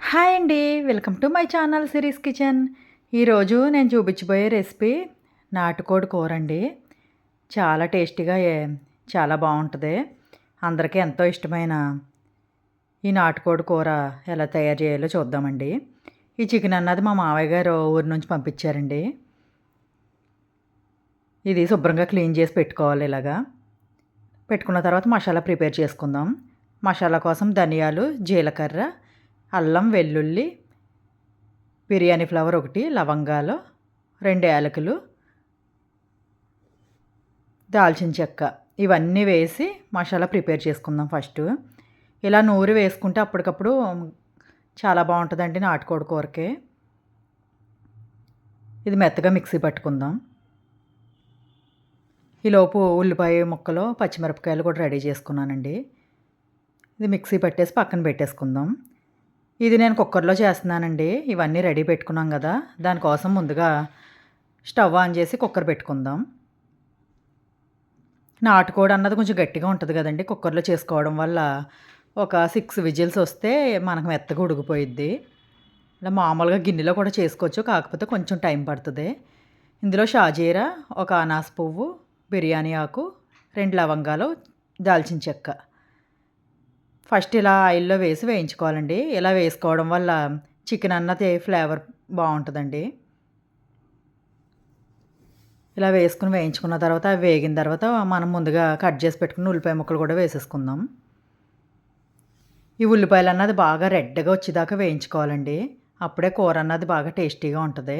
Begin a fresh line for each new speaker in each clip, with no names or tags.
Hi అండి. Welcome to my channel series kitchen. ఈరోజు నేను చూపించబోయే రెసిపీ నాటుకోడి కూరండి. చాలా టేస్టీగా చాలా బాగుంటుంది. అందరికీ ఎంతో ఇష్టమైన ఈ నాటుకోడి కూర ఎలా తయారు చేయాలో చూద్దామండి. ఈ చికెన్ అన్నది మా మావయ్య గారు ఊరి నుంచి పంపించారండి. ఇది శుభ్రంగా క్లీన్ చేసి పెట్టుకోవాలి ఇలాగా. పెట్టుకున్న తర్వాత మసాలా ప్రిపేర్ చేసుకుందాం. మసాలా కోసం ధనియాలు, జీలకర్ర, అల్లం, వెల్లుల్లి, బిర్యానీ ఫ్లవర్ 1, లవంగాలు, 2 యాలకులు, దాల్చిన చెక్క ఇవన్నీ వేసి మసాలా ప్రిపేర్ చేసుకుందాం ఫస్ట్. ఇలా నూరి వేసుకుంటే అప్పటికప్పుడు చాలా బాగుంటుందండి నాటుకోడి కూరకి. ఇది మెత్తగా మిక్సీ పట్టుకుందాం. ఈలోపు ఉల్లిపాయ ముక్కలు, పచ్చిమిరపకాయలు కూడా రెడీ చేసుకున్నానండి. ఇది మిక్సీ పట్టేసి పక్కన పెట్టేసుకుందాం. ఇది నేను కుక్కర్లో చేస్తున్నానండి. ఇవన్నీ రెడీ పెట్టుకున్నాం కదా, దానికోసం ముందుగా స్టవ్ ఆన్ చేసి కుక్కర్ పెట్టుకుందాం. నాటుకోడి అన్నది కొంచెం గట్టిగా ఉంటుంది కదండి, కుక్కర్లో చేసుకోవడం వల్ల ఒక 6 విజిల్స్ వస్తే మనకు మెత్తగా ఉడికిపోయిద్ది. ఇలా మామూలుగా గిన్నెలో కూడా చేసుకోవచ్చు, కాకపోతే కొంచెం టైం పడుతుంది. ఇందులో షాజీరా, ఒక అనాస పువ్వు, బిర్యానీ ఆకు, 2 లవంగాలు, దాల్చిన చెక్క ఫస్ట్ ఇలా ఆయిల్లో వేసి వేయించుకోవాలండి. ఇలా వేసుకోవడం వల్ల చికెన్ అన్నది ఫ్లేవర్ బాగుంటుందండి. ఇలా వేసుకుని వేయించుకున్న తర్వాత అవి వేగిన తర్వాత మనం ముందుగా కట్ చేసి పెట్టుకున్న ఉల్లిపాయ ముక్కలు కూడా వేసేసుకుందాం. ఈ ఉల్లిపాయలు అన్నది బాగా రెడ్గా వచ్చేదాకా వేయించుకోవాలండి. అప్పుడే కూర అన్నది బాగా టేస్టీగా ఉంటుంది.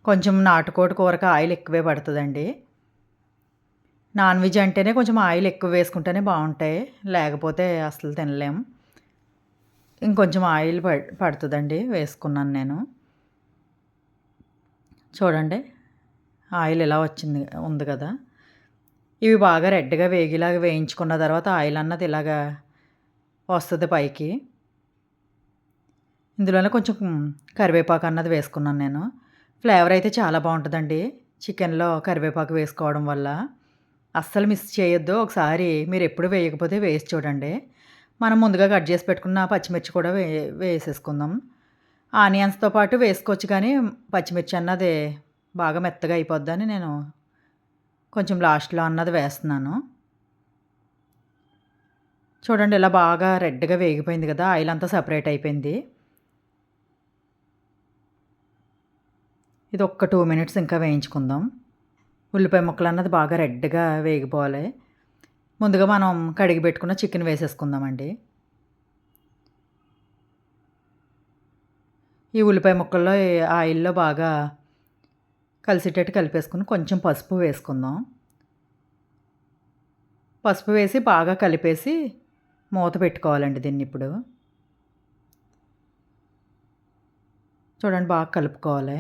కొంచెం నాటుకోడి కూరకి ఆయిల్ ఎక్కువే పడుతుందండి. నాన్ వెజ్ అంటేనే కొంచెం ఆయిల్ ఎక్కువ వేసుకుంటేనే బాగుంటాయి, లేకపోతే అసలు తినలేం. ఇంకొంచెం ఆయిల్ పడుతుందండి, వేసుకున్నాను నేను. చూడండి, ఆయిల్ ఇలా ఉంది కదా. ఇవి బాగా రెడ్గా వేగిలాగా వేయించుకున్న తర్వాత ఆయిల్ అన్నది ఇలాగా వస్తుంది పైకి. ఇందులోనే కొంచెం కరివేపాకు అన్నది వేసుకున్నాను నేను. ఫ్లేవర్ అయితే చాలా బాగుంటుందండి చికెన్లో కరివేపాకు వేసుకోవడం వల్ల. అస్సలు మిస్ చేయొద్దు. ఒకసారి మీరు ఎప్పుడు వేయకపోతే వేసి చూడండి. మనం ముందుగా కట్ చేసి పెట్టుకున్న పచ్చిమిర్చి కూడా వేసేసుకుందాం. ఆనియన్స్తో పాటు వేసుకోవచ్చు, కానీ పచ్చిమిర్చి అన్నది బాగా మెత్తగా అయిపోద్దని నేను కొంచెం లాస్ట్లో అన్నది వేస్తున్నాను. చూడండి, ఇలా బాగా రెడ్గా వేగిపోయింది కదా, ఆయిల్ అంతా సపరేట్ అయిపోయింది. ఇది ఒక్క 2 మినిట్స్ ఇంకా వేయించుకుందాం. ఉల్లిపాయ ముక్కలు అన్నది బాగా రెడ్గా వేగిపోవాలి. ముందుగా మనం కడిగి పెట్టుకున్న చికెన్ వేసేసుకుందామండి. ఈ ఉల్లిపాయ ముక్కల్లో ఆయిల్లో బాగా కలిసేటట్టు కలిపేసుకుని కొంచెం పసుపు వేసుకుందాం. పసుపు వేసి బాగా కలిపేసి మూత పెట్టుకోవాలండి దీన్ని. ఇప్పుడు చూడండి, బాగా కలుపుకోవాలి.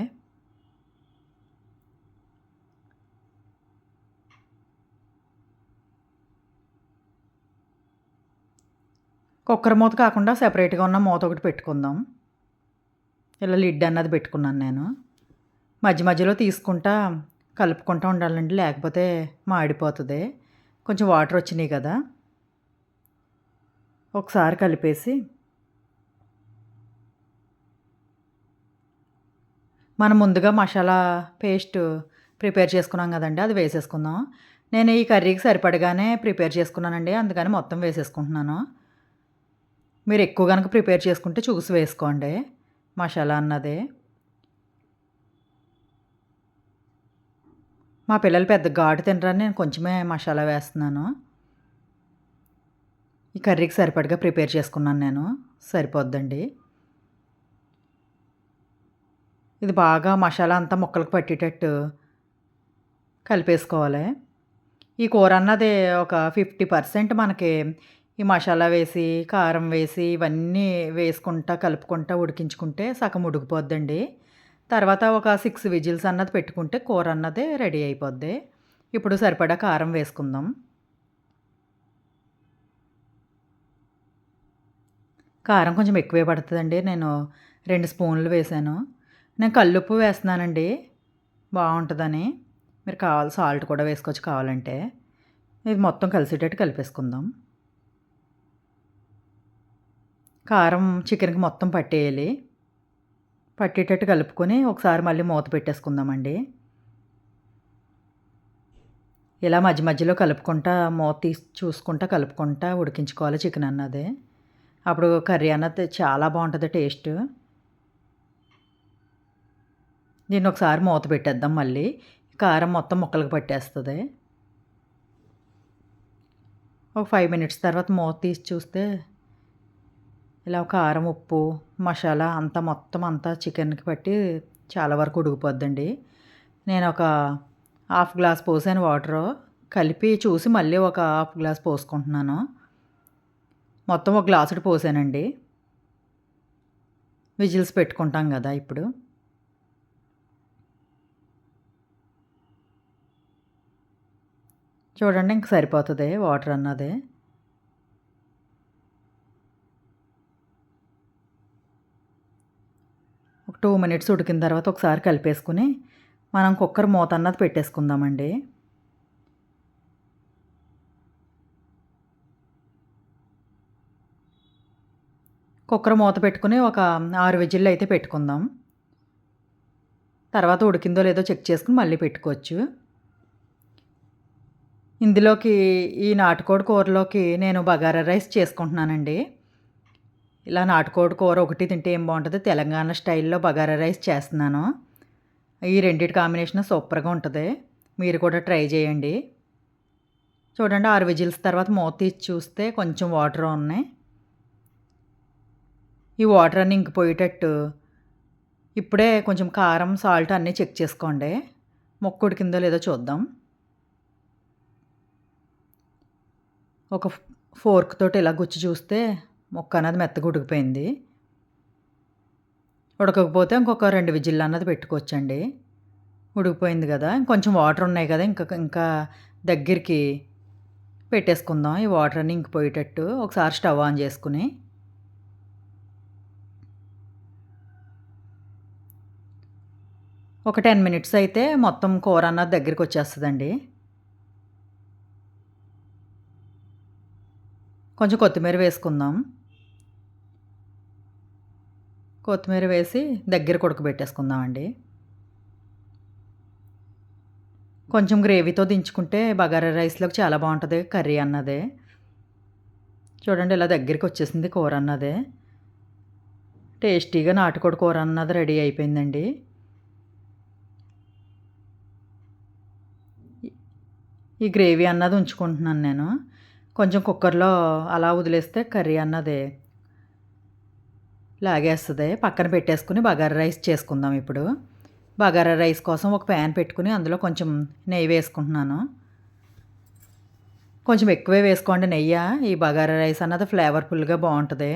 కుక్కర్ మూత కాకుండా సెపరేట్గా ఉన్న మూత ఒకటి పెట్టుకుందాం. ఇలా లిడ్ అన్నది పెట్టుకున్నాను నేను. మధ్య మధ్యలో తీసుకుంటా కలుపుకుంటూ ఉండాలండి, లేకపోతే మాడిపోతుంది. కొంచెం వాటర్ వచ్చినాయి కదా, ఒకసారి కలిపేసి మనం ముందుగా మసాలా పేస్ట్ ప్రిపేర్ చేసుకున్నాం కదండి, అది వేసేసుకుందాం. నేను ఈ కర్రీకి సరిపడగానే ప్రిపేర్ చేసుకున్నానండి, అందుకని మొత్తం వేసేసుకుంటున్నాను. మీరు ఎక్కువ కనుక ప్రిపేర్ చేసుకుంటే చూసి వేసుకోండి మసాలా అన్నది. మా పిల్లలు పెద్ద ఘాటు తినరని నేను కొంచెమే మసాలా వేస్తున్నాను. ఈ కర్రీకి సరిపడగా ప్రిపేర్ చేసుకున్నాను నేను, సరిపోద్దండి. ఇది బాగా మసాలా అంతా ముక్కలకు పట్టేటట్టు కలిపేసుకోవాలి. ఈ కూర అన్నది ఒక 50% మనకి ఈ మసాలా వేసి, కారం వేసి, ఇవన్నీ వేసుకుంటా కలుపుకుంటా ఉడికించుకుంటే సగం ఉడికిపోద్దండి. తర్వాత ఒక 6 విజిల్స్ అన్నది పెట్టుకుంటే కూర అన్నది రెడీ అయిపోద్ది. ఇప్పుడు సరిపడా కారం వేసుకుందాం. కారం కొంచెం ఎక్కువే పడుతుందండి, నేను 2 స్పూన్లు వేసాను. నేను కల్లుప్పు వేస్తున్నానండి, బాగుంటుందని. మీరు సాల్ట్ కూడా వేసుకోవచ్చు కావాలంటే. ఇది మొత్తం కలిసేటట్టు కలిపేసుకుందాం. కారం చికెన్‌కి మొత్తం పట్టేయాలి. పట్టేటట్టు కలుపుకొని ఒకసారి మళ్ళీ మూత పెట్టేసుకుందామండి. ఇలా మధ్య మధ్యలో కలుపుకుంటా మూత తీసి చూసుకుంటా కలుపుకుంటా ఉడికించుకోవాలి చికెన్ అన్నది. అప్పుడు కర్రీ అన్నది చాలా బావుంటది టేస్టు. దీన్ని ఒకసారి మూత పెట్టేద్దాం మళ్ళీ. కారం మొత్తం ముక్కలకి పట్టేస్తది. ఒక 5 మినిట్స్ తర్వాత మూత తీసి చూస్తే ఇలా కారం, ఉప్పు, మసాలా అంతా మొత్తం అంతా చికెన్‌కి పట్టి చాలా వరకు ఉడికిపోద్దండి. నేనొక హాఫ్ గ్లాస్ పోసాను వాటరు. కలిపి చూసి మళ్ళీ ఒక హాఫ్ గ్లాస్ పోసుకుంటున్నాను. మొత్తం ఒక గ్లాసుడు పోసానండి. విజిల్స్ పెట్టుకుంటాం గదా! ఇప్పుడు. చూడండి ఇంక సరిపోతది వాటర్ అన్నది. ఒక 2 మినిట్స్ ఉడికిన తర్వాత ఒకసారి కలిపేసుకొని, మనం కుక్కర్ మూత అన్నది పెట్టేసుకుందామండి. కుక్కర్ మూత పెట్టుకొని ఒక 6 విజిల్లు అయితే పెట్టుకుందాం. తర్వాత ఉడికిందో లేదో చెక్ చేసుకొని మళ్ళీ పెట్టుకోవచ్చు. ఇందులోకి ఈ నాటుకోడి కూరలోకి నేను బగారా రైస్ చేసుకుంటున్నానండి. ఇలా నాటుకోడి కూర ఒకటి తింటే ఏం బావుంటది, తెలంగాణ స్టైల్‌లో బగారా రైస్ చేస్తున్నాను. ఈ రెండిటి కాంబినేషన్ సూపర్‌గా ఉంటది. మీరు కూడా ట్రై చేయండి. చూడండి 6 విజిల్స్ తర్వాత మూత తీసి చూస్తే కొంచెం వాటర్ ఉన్నాయి. ఈ వాటర్ అన్నీ ఇంకిపోయేటట్టు ఇప్పుడే కొంచెం కారం, సాల్ట్ అన్నీ చెక్ చేసుకోండి. ముక్క ఉడికిందో లేదో చూద్దాం. ఒక ఫోర్క్ తోటి ఇలా గుచ్చి చూస్తే ముక్క అన్నది మెత్తగా ఉడికిపోయింది. ఉడకకపోతే ఇంకొక 2 విజిల్లు అన్నది పెట్టుకోవచ్చండి. ఉడికిపోయింది గదా! ఇంకొంచెం వాటర్ ఉన్నాయి కదా! ఇంకా దగ్గరికి పెట్టేసుకుందాం. ఈ వాటర్ అన్నీ ఇంకిపోయేటట్టు ఒకసారి స్టవ్ ఆన్ చేసుకొని. ఒక 10 మినిట్స్ అయితే మొత్తం కూర అన్నది దగ్గరికొచ్చేస్తదండి. కొంచెం కొత్తిమీర వేసుకుందాం. కొత్తిమీర వేసి దగ్గరికి ఉడకబెట్టేసుకుందామండి. కొంచెం గ్రేవీతో దించుకుంటే బగారా రైస్‌లోకి చాలా బావుంటది కర్రీ అన్నది. చూడండి ఇలా దగ్గరికొచ్చేసింది కూర అన్నది. టేస్టీగా నాటుకోడి కూర అన్నది రెడీ అయిపోయిందండి. ఈ గ్రేవీ అన్నది ఉంచుకుంటున్నాను నేను. కొంచెం కుక్కర్‌లో అలా వదిలేస్తే కర్రీ అన్నది లాగేస్తది. పక్కన పెట్టేసుకొని బగారా రైస్ చేసుకుందాం ఇప్పుడు. బగారా రైస్ కోసం ఒక ప్యాన్ పెట్టుకొని అందులో కొంచెం నెయ్యి వేసుకుంటున్నాను. కొంచెం ఎక్కువే వేసుకోండి నెయ్య. ఈ బగారా రైస్ అన్నది ఫ్లేవర్‌ఫుల్‌గా బావుంటది.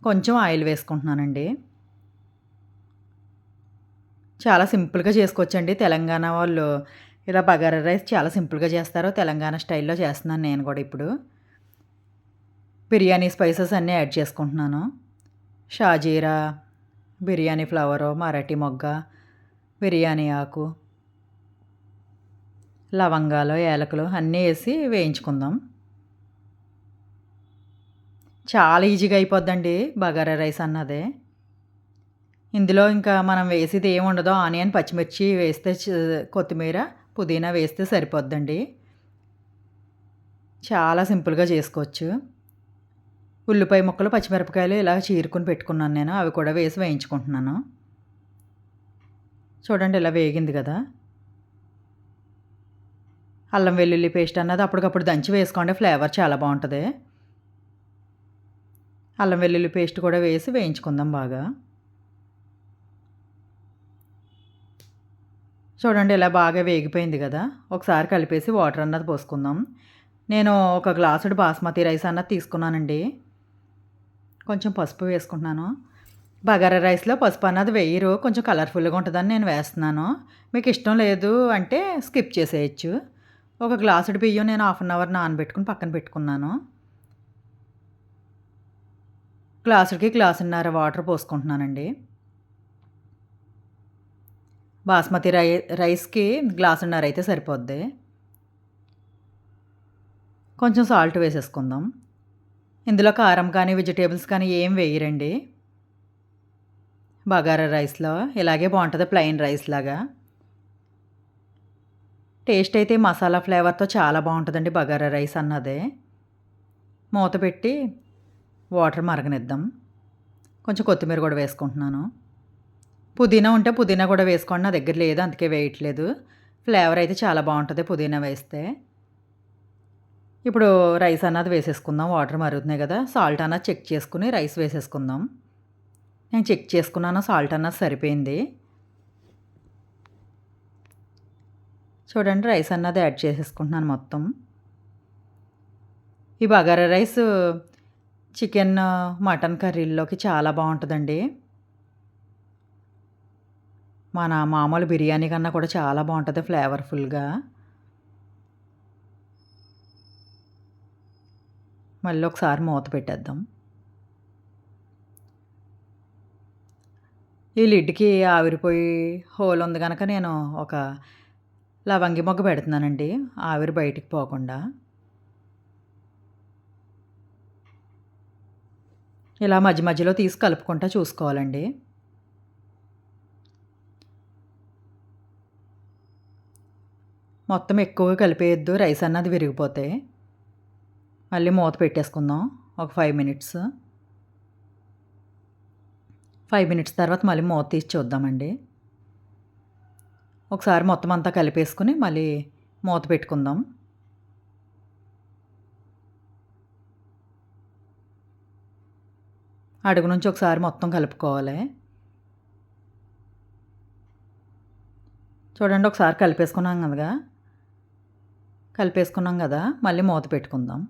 కొంచెం ఆయిల్ వేసుకుంటున్నానండి. చాలా సింపుల్‌గా చేసుకోవచ్చండి. తెలంగాణ వాళ్ళు ఇలా బగారా రైస్ చాలా సింపుల్‌గా చేస్తారు. తెలంగాణ స్టైల్‌లో చేస్తున్నాను నేను కూడా ఇప్పుడు. బిర్యానీ స్పైసెస్ అన్నీ యాడ్ చేసుకుంటున్నాను. షాజీరా, బిర్యానీ ఫ్లవరు, మరాఠీ మొగ్గ, బిర్యానీ ఆకు, లవంగాలు, యాలకులు అన్నీ ఏసి వేయించుకుందాం. చాలా ఈజీగా అయిపోద్దండి బగారా రైస్ అన్నది. ఇందులో ఇంకా మనం వేసేది ఏముండదు. ఆనియన్, పచ్చిమిర్చి వేస్తే కొత్తిమీర, పుదీనా వేస్తే సరిపోద్దండి. చాలా సింపుల్‌గా చేసుకోవచ్చు. ఉల్లిపాయ ముక్కలు, పచ్చిమిరపకాయలు ఇలా చీరుకొని పెట్టుకున్నాను నేను. అవి కూడా వేసి వేయించుకుంటున్నాను. చూడండి ఇలా వేగింది కదా! అల్లం వెల్లుల్లి పేస్ట్ అన్నది అప్పటికప్పుడు దంచి వేసుకోండి. ఫ్లేవర్ చాలా బావుంటది. అల్లం వెల్లుల్లి పేస్ట్ కూడా వేసి వేయించుకుందాం బాగా. చూడండి ఇలా బాగా వేగిపోయింది కదా! ఒకసారి కలిపేసి వాటర్ అన్నది పోసుకుందాం. నేను ఒక గ్లాసుడు బాస్మతి రైస్ అన్నది తీసుకున్నానండి. కొంచెం పసుపు వేసుకుంటున్నాను. బగారా రైస్‌లో పసుపు అన్నది వెయ్యరు. కొంచెం కలర్‌ఫుల్‌గా ఉంటదని నేను వేస్తున్నాను. మీకు ఇష్టం లేదు అంటే స్కిప్ చేసేయొచ్చు. ఒక గ్లాసుడు బియ్యం నేను హాఫ్ అన్ అవర్ నానబెట్టుకొని పక్కన పెట్టుకున్నాను. గ్లాసుడికి గ్లాసున్నర వాటర్ పోసుకుంటున్నానండి. బాస్మతి రైస్‌కి గ్లాసున్నర అయితే సరిపోద్ది. కొంచెం సాల్ట్ వేసేసుకుందాం. ఇందులో కారం కానీ, వెజిటబుల్స్ కానీ ఏం వేయరండి. బగారా రైస్‌లో ఇలాగే బావుంటది ప్లెయిన్ రైస్‌లాగా. టేస్ట్ అయితే మసాలా ఫ్లేవర్‌తో చాలా బావుంటదండి బగారా రైస్ అన్నదే. మూత పెట్టి వాటర్ మరగనిద్దాం. కొంచెం కొత్తిమీర గూడా వేసుకుంటున్నాను. పుదీనా ఉంటే పుదీనా గూడా వేసుకోండి. నా దగ్గర లేదు అందుకే వేయట్లేదు. ఫ్లేవర్ అయితే చాలా బావుంటది పుదీనా వేస్తే. ఇప్పుడు రైస్ అన్నది వేసేసుకుందాం. వాటర్ మరుగుతున్నాయి గదా! సాల్ట్ అన్నది చెక్ చేసుకొని రైస్ వేసేసుకుందాం. నేను చెక్ చేసుకున్నాను. సాల్ట్ అన్నది సరిపోయింది. చూడండి రైస్ అన్నది యాడ్ చేసేసుకుంటున్నాను మొత్తం. ఈ బగారా రైసు చికెన్, మటన్ కర్రీల్లోకి చాలా బావుంటదండి. మన మామూలు బిర్యానీ కన్నా కూడా చాలా బావుంటది ఫ్లేవర్‌ఫుల్‌గా. మళ్ళీ ఒకసారి మూత పెట్టేద్దాం. ఈ లిడ్‌కి ఆవిరిపోయి హోల్ ఉంది గనక నేను ఒక లవంగి మొగ్గ పెడుతున్నానండి. ఆవిరి బయటికి పోకుండా. ఇలా మధ్య మధ్యలో తీసి కలుపుకుంటా చూసుకోవాలండి. మొత్తం ఎక్కువగా కలిపేయొద్దు. రైస్ అన్నది విరిగిపోతే. మళ్ళీ మూత పెట్టేసుకుందాం. ఒక 5 మినిట్స్. 5 మినిట్స్ తర్వాత మళ్ళీ మూత తీసి చూద్దామండి. ఒకసారి మొత్తం అంతా కలిపేసుకొని మళ్ళీ మూత పెట్టుకుందాం. అడుగు నుంచి ఒకసారి మొత్తం కలుపుకోవాలి. చూడండి ఒకసారి కలిపేసుకున్నాం గదా! మళ్ళీ మూత పెట్టుకుందాం.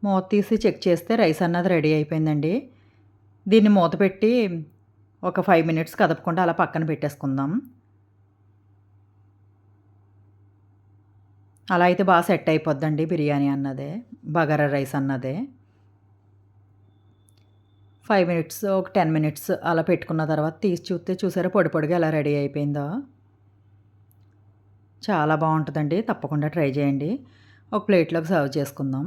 మూత తీసి చెక్ చేస్తే రైస్ అన్నది రెడీ అయిపోయిందండి. దీన్ని మూత పెట్టి ఒక 5 మినిట్స్ కదపకుండా అలా పక్కన పెట్టేసుకుందాం. అలా అయితే బా సెట్ అయిపోద్దండి బిర్యానీ అన్నదే. బగారా రైస్ అన్నదే. 5 మినిట్స్, ఒక 10 మినిట్స్ అలా పెట్టుకున్న తర్వాత తీసి చూస్తే చూసారా పొడి పొడిగా ఎలా రెడీ అయిపోయిందో. చాలా బావుంటదండి. తప్పకుండా ట్రై చేయండి. ఒక ప్లేట్‌లోకి సర్వ్ చేసుకుందాం.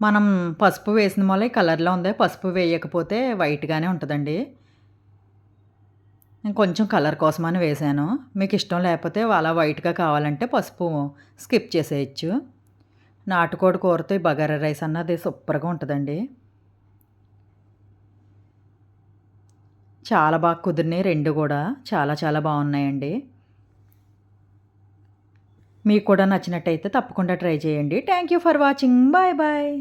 మనం పసుపు వేసిన వల్ల ఈ కలర్‌లో ఉంది. పసుపు వేయకపోతే వైట్‌గానే ఉంటదండి. నేను కొంచెం కలర్ కోసమని వేశాను. మీకిష్టం లేకపోతే అలా వైట్‌గా కావాలంటే పసుపు స్కిప్ చేసేయొచ్చు. నాటుకోడి కూరతో ఈ బగారా రైస్ అన్నది సూపర్‌గా ఉంటదండి. చాలా బాగా కుదిరినాయి 2 గూడా. చాలా చాలా బావున్నాయండి. మీకు కూడా నచ్చినట్టయితే తప్పకుండా ట్రై చేయండి. Thank you for watching. Bye bye.